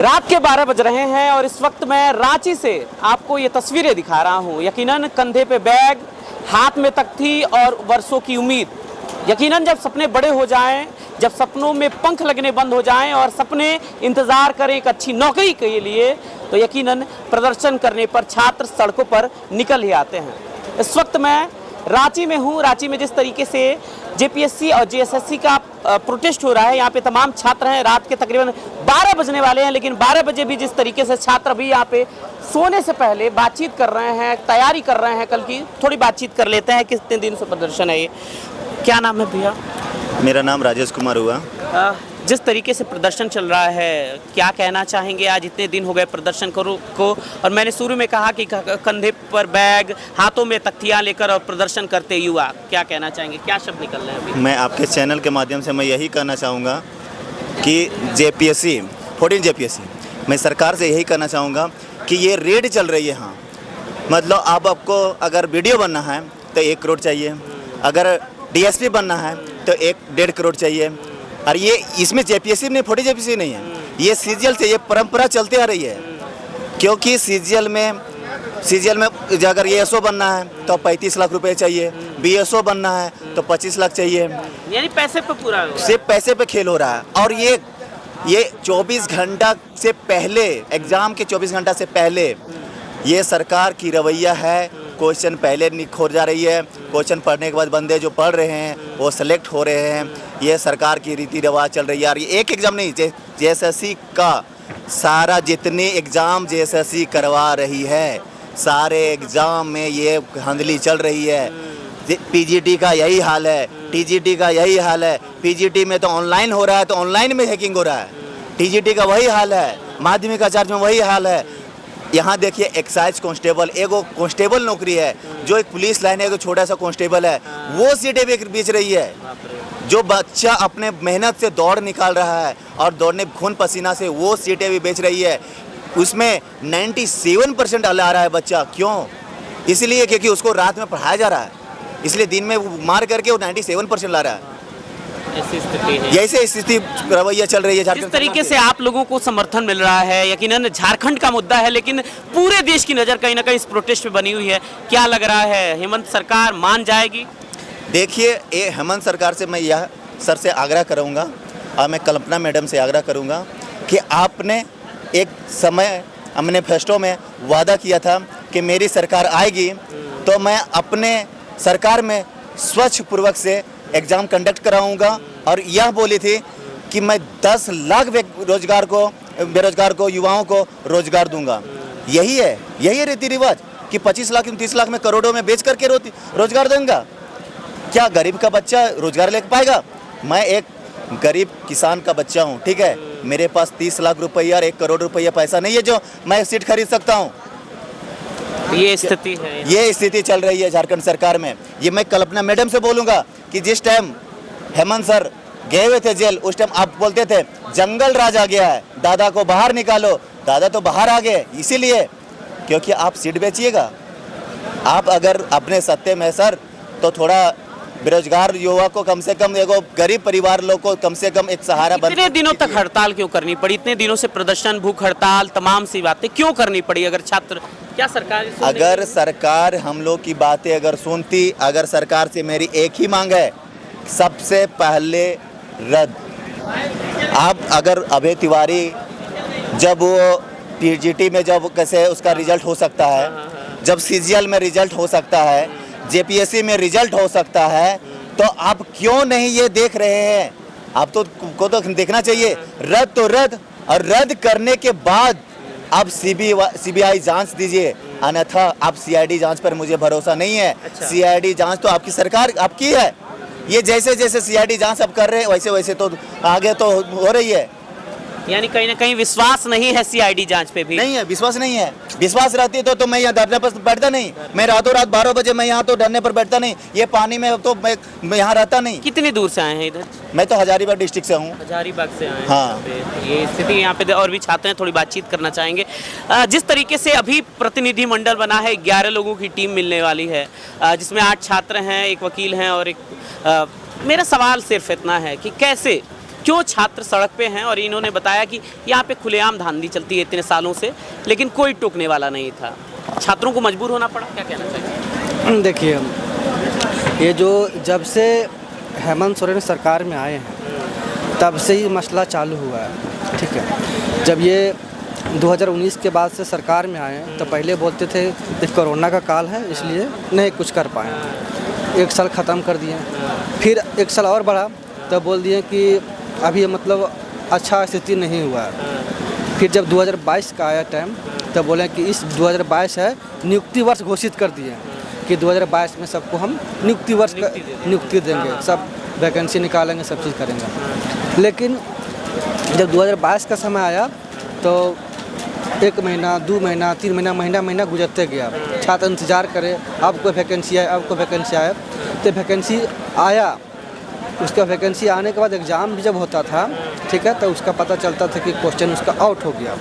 रात के 12 बज रहे हैं और इस वक्त मैं रांची से आपको ये तस्वीरें दिखा रहा हूँ। यकीनन कंधे पे बैग, हाथ में तख्ती और वर्षों की उम्मीद। यकीनन जब सपने बड़े हो जाएं, जब सपनों में पंख लगने बंद हो जाएं और सपने इंतज़ार करें एक अच्छी नौकरी के लिए, तो यकीनन प्रदर्शन करने पर छात्र सड़कों पर निकल ही आते हैं। इस वक्त मैं रांची में हूँ। रांची में जिस तरीके से जेपीएससी और जेएसएससी का प्रोटेस्ट हो रहा है, यहाँ पे तमाम छात्र हैं। रात के तकरीबन 12 बजने वाले हैं, लेकिन 12 बजे भी जिस तरीके से छात्र भी यहाँ पे सोने से पहले बातचीत कर रहे हैं, तैयारी कर रहे हैं। कल की थोड़ी बातचीत कर लेते हैं। कितने दिन से प्रदर्शन है ये? क्या नाम है भैया? मेरा नाम राजेश कुमार हुआ। जिस तरीके से प्रदर्शन चल रहा है, क्या कहना चाहेंगे? आज इतने दिन हो गए प्रदर्शन को और मैंने शुरू में कहा कि कंधे पर बैग, हाथों में तख्तियाँ लेकर और प्रदर्शन करते युवा, क्या कहना चाहेंगे? क्या शब्द निकल रहे हैं अभी? मैं आपके चैनल के माध्यम से मैं यही कहना चाहूँगा कि जेपीएससी 14 जेपीएससी, मैं सरकार से यही कहना चाहूँगा कि ये रेड चल रही है। हाँ, मतलब आपको अगर वीडियो बनना है तो 1 करोड़ चाहिए, अगर डीएसपी बनना है तो 1-1.5 करोड़ चाहिए। और ये इसमें जेपीएससी नहीं, 14 जेपीएससी नहीं है, ये सीजीएल से ये परंपरा चलती आ रही है। क्योंकि सीजीएल में अगर एएसओ बनना है तो 35 लाख रुपए चाहिए, बीएसओ बनना है तो 25 लाख चाहिए। यानी पैसे पे पूरा सिर्फ पैसे पे खेल हो रहा है। और ये 24 घंटा से पहले, एग्जाम के 24 घंटा से पहले ये सरकार की रवैया है। क्वेश्चन पहले हो जा रही है, क्वेश्चन पढ़ने के बाद बंदे जो पढ़ रहे हैं वो सेलेक्ट हो रहे हैं। ये सरकार की रीति रिवाज चल रही है। और ये एक एग्ज़ाम नहीं, जेएसएससी का सारा जितने एग्ज़ाम जेएसएससी करवा रही है, सारे एग्ज़ाम में ये धांधली चल रही है। पीजीटी का यही हाल है, टीजीटी का यही हाल है। पीजीटी में तो ऑनलाइन हो रहा है, तो ऑनलाइन में हैकिंग हो रहा है। टीजीटी का वही हाल है, माध्यमिक आचार्य में वही हाल है। यहाँ देखिए एक्साइज कांस्टेबल, एगो कांस्टेबल नौकरी है, जो एक पुलिस लाइन है, एक छोटा सा कांस्टेबल है, वो सीटें भी बेच रही है। जो बच्चा अपने मेहनत से दौड़ निकाल रहा है और दौड़ने खून पसीना से वो सीटें भी बेच रही है। उसमें 97% आ रहा है बच्चा। क्यों? इसलिए क्योंकि उसको रात में पढ़ाया जा रहा है, इसलिए दिन में मार करके वो 97% ला रहा है। ऐसी स्थिति है, यही स्थिति रवैया चल रही है झारखंड। जिस तरीके से आप लोगों को समर्थन मिल रहा है, यकीनन झारखंड का मुद्दा है, लेकिन पूरे देश की नज़र कहीं ना कहीं इस प्रोटेस्ट पे बनी हुई है। क्या लग रहा है, हेमंत सरकार मान जाएगी? देखिए, ये हेमंत सरकार से मैं यह सर से आग्रह करूंगा और मैं कल्पना मैडम से आग्रह करूंगा कि आपने एक समय मैनिफेस्टो में वादा किया था कि मेरी सरकार आएगी तो मैं अपने सरकार में स्वच्छ पूर्वक से एग्ज़ाम कंडक्ट कराऊंगा। और यह बोली थी कि मैं 10 लाख बेरोजगार को, युवाओं को रोजगार दूंगा। यही है रीति रिवाज कि 25 लाख 30 लाख में, करोड़ों में बेच करके रोजगार दूंगा। क्या गरीब का बच्चा रोजगार ले पाएगा? मैं एक गरीब किसान का बच्चा हूँ, ठीक है, मेरे पास 30 लाख रुपया और 1 करोड़ रुपया पैसा नहीं है जो मैं सीट खरीद सकता हूँ। ये स्थिति है, ये स्थिति चल रही है झारखंड सरकार में। ये मैं कल्पना मैडम से बोलूँगा कि जिस टाइम हेमंत सर गए हुए थे जेल, उस टाइम आप बोलते थे जंगल राज आ गया है, दादा को बाहर निकालो। दादा तो बाहर आ गए इसीलिए क्योंकि आप सीट बेचिएगा। आप अगर अपने सत्ते में सर, तो थोड़ा बेरोजगार युवा को कम से कम, एगो गरीब परिवार लोग को कम से कम एक सहारा बन। इतने दिनों तक हड़ताल क्यों करनी पड़ी? इतने दिनों से प्रदर्शन, भूख हड़ताल, तमाम सी बातें क्यों करनी पड़ी? अगर छात्र, क्या सरकार, अगर सरकार हम लोग की बातें अगर सुनती, अगर सरकार से मेरी एक ही मांग है, सबसे पहले रद्द। आप अगर अभय तिवारी जब वो पीजीटी में जब कैसे उसका रिजल्ट हो सकता है, जब सीजीएल में रिजल्ट हो सकता है, जेपीएससी में रिजल्ट हो सकता है, तो आप क्यों नहीं ये देख रहे हैं? आप को तो देखना चाहिए। रद्द तो रद्द, और रद्द करने के बाद आप सीबीआई जांच दीजिए, अन्यथा आप सीआईडी जांच पर मुझे भरोसा नहीं है। अच्छा। सीआईडी जांच तो आपकी सरकार आपकी है। ये जैसे जैसे सीआईडी जांच आप कर रहे हैं वैसे वैसे तो आगे तो हो रही है। यानी कहीं ना कहीं विश्वास नहीं है सीआईडी जांच पे भी? नहीं है, विश्वास नहीं है। विश्वास रहती तो मैं यहाँ धरने पर बैठता नहीं। मैं रातों रात 12 बजे मैं यहाँ तो धरने पर बैठता नहीं। ये पानी में तो मैं यहाँ रहता नहीं। कितनी दूर से आए हैं इधर? मैं तो हजारीबाग डिस्ट्रिक्ट से हूँ। हजारीबाग से आए हैं। हाँ, ये स्थिति यहाँ पे और भी छात्र हैं, थोड़ी बातचीत करना चाहेंगे। जिस तरीके से अभी प्रतिनिधि मंडल बना है, 11 लोगों की टीम मिलने वाली है, जिसमें 8 छात्र हैं, 1 वकील हैं और एक मेरा सवाल सिर्फ इतना है कि कैसे क्यों छात्र सड़क पे हैं, और इन्होंने बताया कि यहाँ पे खुलेआम धांधली चलती है इतने सालों से, लेकिन कोई टोकने वाला नहीं था। छात्रों को मजबूर होना पड़ा, क्या कहना चाहिए? देखिए, ये जो जब से हेमंत सोरेन सरकार में आए हैं तब से ही मसला चालू हुआ है, ठीक है। जब ये 2019 के बाद से सरकार में आए हैं तो पहले बोलते थे कि कोरोना का काल है इसलिए नहीं कुछ कर पाए, एक साल ख़त्म कर दिए, फिर एक साल और बढ़ा तब बोल दिए कि अभी मतलब अच्छा स्थिति नहीं हुआ है। फिर जब 2022 का आया टाइम तब बोले कि इस 2022 है नियुक्ति वर्ष घोषित कर दिए कि 2022 में सबको हम नियुक्ति वर्ष का नियुक्ति देंगे, सब वैकेंसी निकालेंगे, सब चीज़ करेंगे। लेकिन जब 2022 का समय आया तो 1 महीना, 2 महीना, 3 महीना, महीना गुजरते गया, छात्र इंतज़ार करे अब कोई वैकेंसी आए, अब कोई वैकेंसी आए। तो वैकेंसी आया, उसका वैकेंसी आने के बाद एग्ज़ाम भी जब होता था, ठीक है, तो उसका पता चलता था कि क्वेश्चन उसका आउट हो गया।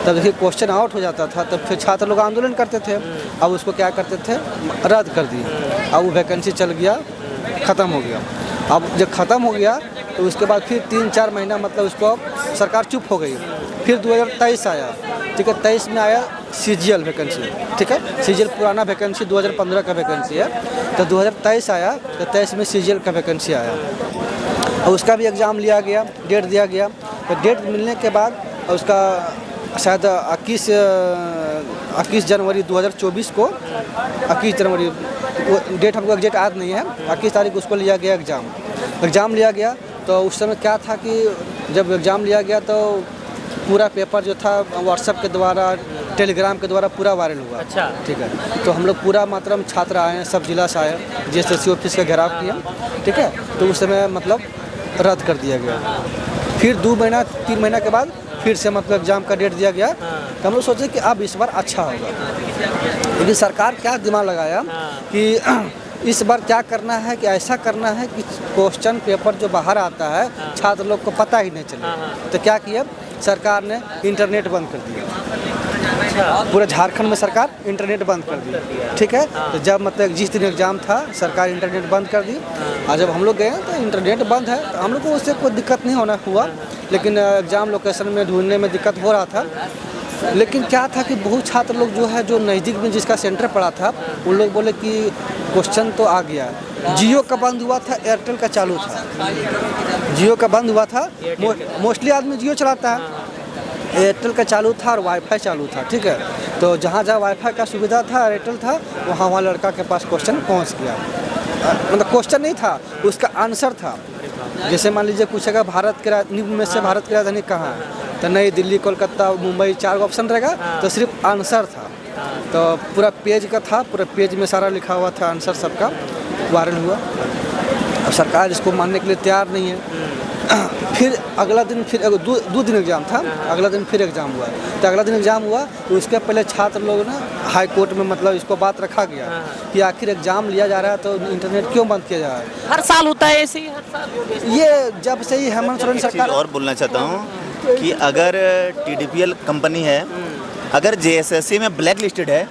तब देखिए क्वेश्चन आउट हो जाता था तब फिर छात्र लोग आंदोलन करते थे, अब उसको क्या करते थे, रद्द कर दिए। अब वो वैकेंसी चल गया, ख़त्म हो गया। अब जब ख़त्म हो गया तो उसके बाद फिर 3-4 महीना मतलब उसको सरकार चुप हो गई। फिर 2023 आया, ठीक है, 23 में आया CGL वैकेंसी, ठीक है, CGL पुराना वैकेंसी 2015 का वैकेंसी है, तो 2023 आया तो 23 में CGL का वैकेंसी आया और उसका भी एग्ज़ाम लिया गया, डेट दिया गया। तो डेट मिलने के बाद उसका शायद 21 जनवरी 2024 को, 21 जनवरी डेट हमको एग्जैक्ट याद नहीं है, 21 तारीख उसको लिया गया एग्ज़ाम लिया गया। तो उस समय क्या था कि जब एग्ज़ाम लिया गया तो पूरा पेपर जो था व्हाट्सएप के द्वारा, टेलीग्राम के द्वारा पूरा वायरल हुआ। अच्छा, ठीक है, तो हम लोग पूरा मात्रा में छात्र आए हैं, सब जिला से आए, JSSC ऑफिस का घेराव किया, ठीक है। तो उस समय मतलब रद्द कर दिया गया। फिर 2 महीना 3 महीना के बाद फिर से मतलब एग्ज़ाम का डेट दिया गया। तो हम लोग सोचे कि अब इस बार अच्छा होगा, लेकिन सरकार क्या दिमाग लगाया कि इस बार क्या करना है कि ऐसा करना है कि क्वेश्चन पेपर जो बाहर आता है छात्र लोग को पता ही नहीं चले। तो क्या किया सरकार ने, इंटरनेट बंद कर दिया। पूरे झारखंड में सरकार इंटरनेट बंद कर दी, ठीक है। तो जब मतलब जिस दिन एग्ज़ाम था सरकार इंटरनेट बंद कर दी, और जब हम लोग गए तो इंटरनेट बंद है, तो हम लोग को उससे कोई दिक्कत नहीं हुआ, लेकिन एग्ज़ाम लोकेशन में ढूंढने में दिक्कत हो रहा था। लेकिन क्या था कि बहुत छात्र लोग जो है, जो नज़दीक में जिसका सेंटर पड़ा था, उन लोग बोले कि क्वेश्चन तो आ गया, जियो का बंद हुआ था, एयरटेल का चालू था। जियो का बंद हुआ था, मोस्टली आदमी जियो चलाता है, एयरटेल का चालू था और वाईफाई चालू था, ठीक है। तो जहाँ जहाँ वाईफाई का सुविधा था, एयरटेल था, वहाँ लड़का के पास क्वेश्चन पहुँच गया। मतलब क्वेश्चन नहीं था, उसका आंसर था। जैसे मान लीजिए पूछेगा भारत के निम्न में से भारत की राजधानी कहाँ है, तो नई दिल्ली, कोलकाता, मुंबई, 4 ऑप्शन रहेगा, तो सिर्फ आंसर था। तो पूरा पेज का था, पूरा पेज में सारा लिखा हुआ था, आंसर सबका वायरल हुआ। अब सरकार इसको मानने के लिए तैयार नहीं है। फिर अगला दिन फिर 2 दिन एग्ज़ाम था, अगला दिन फिर एग्ज़ाम हुआ। तो अगला दिन एग्ज़ाम हुआ तो उसके पहले छात्र लोग ना हाई कोर्ट में मतलब इसको बात रखा गया कि आखिर एग्ज़ाम लिया जा रहा है तो इंटरनेट क्यों बंद किया जा रहा है। हर साल होता है ऐसे ही, हर साल ये जब से ही हेमंत सोरेन सरकार। और बोलना चाहता हूँ कि अगर TDPL कंपनी है, अगर JSSC में ब्लैक लिस्टेड है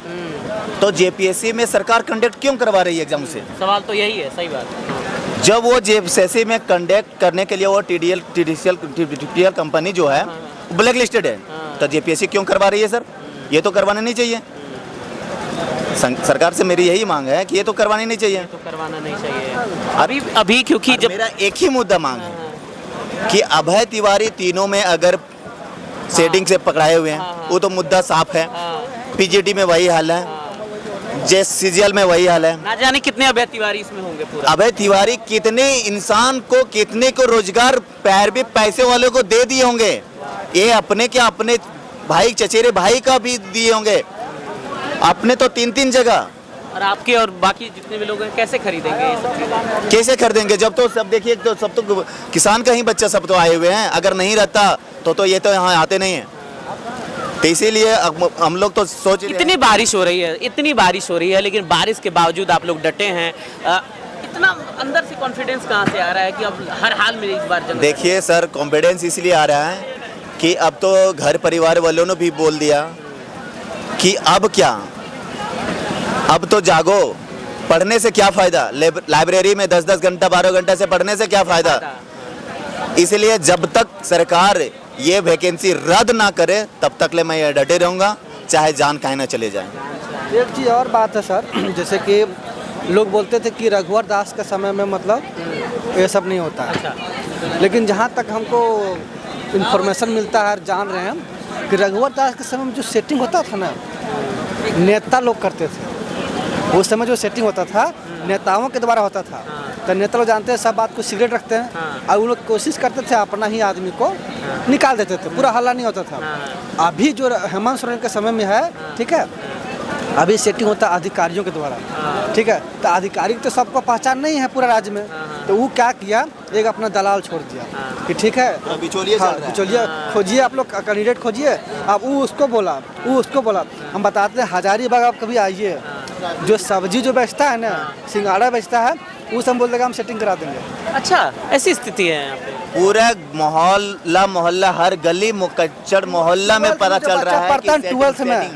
तो JPSC में सरकार कंडक्ट क्यों करवा रही है एग्जाम से? सवाल तो यही है, सही बात। जब वो JSSC में कंडक्ट करने के लिए वो TDPL कंपनी जो है ब्लैक लिस्टेड है, तो JPSC क्यों करवा रही है सर? ये तो करवाना नहीं चाहिए। सरकार से मेरी यही मांग है कि ये तो करवानी नहीं चाहिए। तो करवाना नहीं चाहिए अभी क्योंकि जब मेरा एक ही मुद्दा मांग है कि अभय तिवारी तीनों में अगर सेटिंग से पकड़ाए हुए हैं, वो तो मुद्दा साफ है। PGT में वही हाल है, CGL में वही हाल है। ना जाने कितने अभय तिवारी इसमें होंगे पूरा। अभय तिवारी कितने इंसान को, कितने को रोजगार भी पैसे वाले को दे दिए होंगे। ये अपने क्या, अपने भाई, चचेरे भाई का भी दिए होंगे, अपने तो 3-3 जगह। और आपके और बाकी जितने भी लोग हैं कैसे खरीदेंगे ये सब चीज़ें? कैसे खरीदेंगे जब तो सब देखिए, तो सब तो किसान का ही बच्चा सब तो आए हुए हैं। अगर नहीं रहता तो ये तो यहाँ आते नहीं हैं। तो इसीलिए हम लोग तो सोच रहे हैं। इतनी बारिश हो रही है, लेकिन बारिश के बावजूद आप लोग डटे हैं। इतना अंदर से कॉन्फिडेंस कहाँ से आ रहा है कि अब हर हाल में इस बार जंग? देखिए सर, कॉन्फिडेंस इसलिए आ रहा है कि अब तो घर परिवार वालों ने भी बोल दिया कि अब क्या, अब तो जागो, पढ़ने से क्या फ़ायदा। लाइब्रेरी में 10-10 घंटा 12 घंटा से पढ़ने से क्या फ़ायदा। इसलिए जब तक सरकार ये वैकेंसी रद्द ना करे तब तक ले मैं ये डटे रहूँगा, चाहे जान कहीं ना चले जाए। एक चीज़ और बात है सर, जैसे कि लोग बोलते थे कि रघुवर दास के समय में मतलब ये सब नहीं होता है, लेकिन जहाँ तक हमको इन्फॉर्मेशन मिलता है, जान रहे हैं हम कि रघुवर दास के समय में जो सेटिंग होता था ना, नेता लोग करते थे। उस समय जो सेटिंग होता था नेताओं के द्वारा होता था। तो नेता लोग जानते हैं सब बात को सीक्रेट रखते हैं और वो लोग कोशिश करते थे अपना ही आदमी को निकाल देते थे, पूरा हल्ला नहीं होता था। अभी जो हेमंत सोरेन के समय में है, ठीक है, अभी सेटिंग होता है अधिकारियों के द्वारा, ठीक है। तो अधिकारी तो सबको पहचान नहीं है पूरा राज्य में, तो वो क्या किया, एक अपना दलाल छोड़ दिया कि ठीक है बिचौलिया चल रहा है। बिचौलिया खोजिए, आप लोग कैंडिडेट खोजिए। अब वो उसको बोला हम बताते हैं हजारीबाग आप कभी आइए, जो सब्जी जो बेचता है ना, सिंगाड़ा बेचता है, वो सब बोल देगा हम सेटिंग करा देंगे। अच्छा, ऐसी स्थिति है यहाँ पे। पूरा मोहल्ला हर गली मुकच्चड़ मोहल्ला में पता चल रहा है कि 12th में,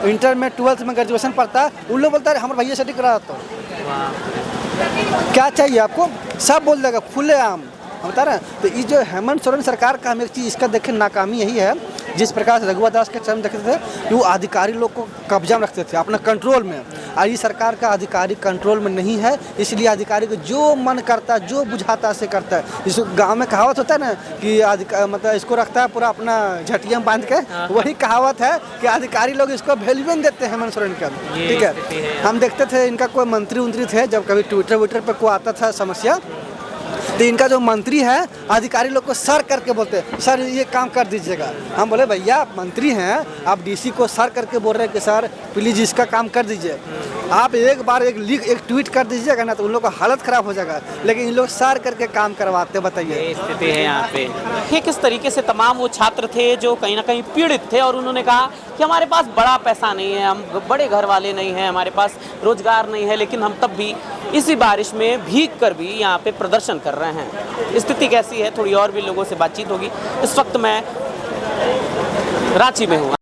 इंटर में 12th में ग्रेजुएशन पढ़ता है, उन लोग बोलता है हमारे भैया सेटिंग करा देता हूँ। क्या चाहिए आपको, सब बोल देगा खुलेआम, हम बता रहे हैं। तो ये जो हेमंत सोरेन सरकार का हम एक चीज़ इसका देखें नाकामी यही है, जिस प्रकार से रघुवर दास के समय देखते थे कि वो अधिकारी लोग को कब्जा में रखते थे अपना कंट्रोल में, और ये सरकार का अधिकारी कंट्रोल में नहीं है, इसलिए अधिकारी को जो मन करता है, जो बुझाता है से करता है। जिस गांव में कहावत होता है ना कि मतलब इसको रखता है पूरा अपना झटिया में बांध के, वही कहावत है कि अधिकारी लोग इसको वैल्यू नहीं देते हैं हेमंत सोरेन का, ठीक है। हम देखते थे इनका कोई मंत्री थे, जब कभी ट्विटर पे कोई आता था समस्या, तो इनका जो मंत्री है अधिकारी लोग को सर करके बोलते हैं सर ये काम कर दीजिएगा। हम बोले भैया आप मंत्री हैं, आप डीसी को सर करके बोल रहे हैं कि सर प्लीज इसका काम कर दीजिए। आप एक बार एक ट्वीट कर दीजिएगा ना तो उन लोगों का हालत ख़राब हो जाएगा, लेकिन इन लोग सर करके काम करवाते। बताइए ये स्थिति है यहाँ पे। ये किस तरीके से तमाम वो छात्र थे जो कहीं ना कहीं पीड़ित थे और उन्होंने कहा कि हमारे पास बड़ा पैसा नहीं है, हम बड़े घर वाले नहीं हैं, हमारे पास रोजगार नहीं है, लेकिन हम तब भी इसी बारिश में भीग कर भी यहाँ पे प्रदर्शन कर रहे हैं। स्थिति कैसी है, थोड़ी और भी लोगों से बातचीत होगी। इस वक्त मैं रांची में हूँ।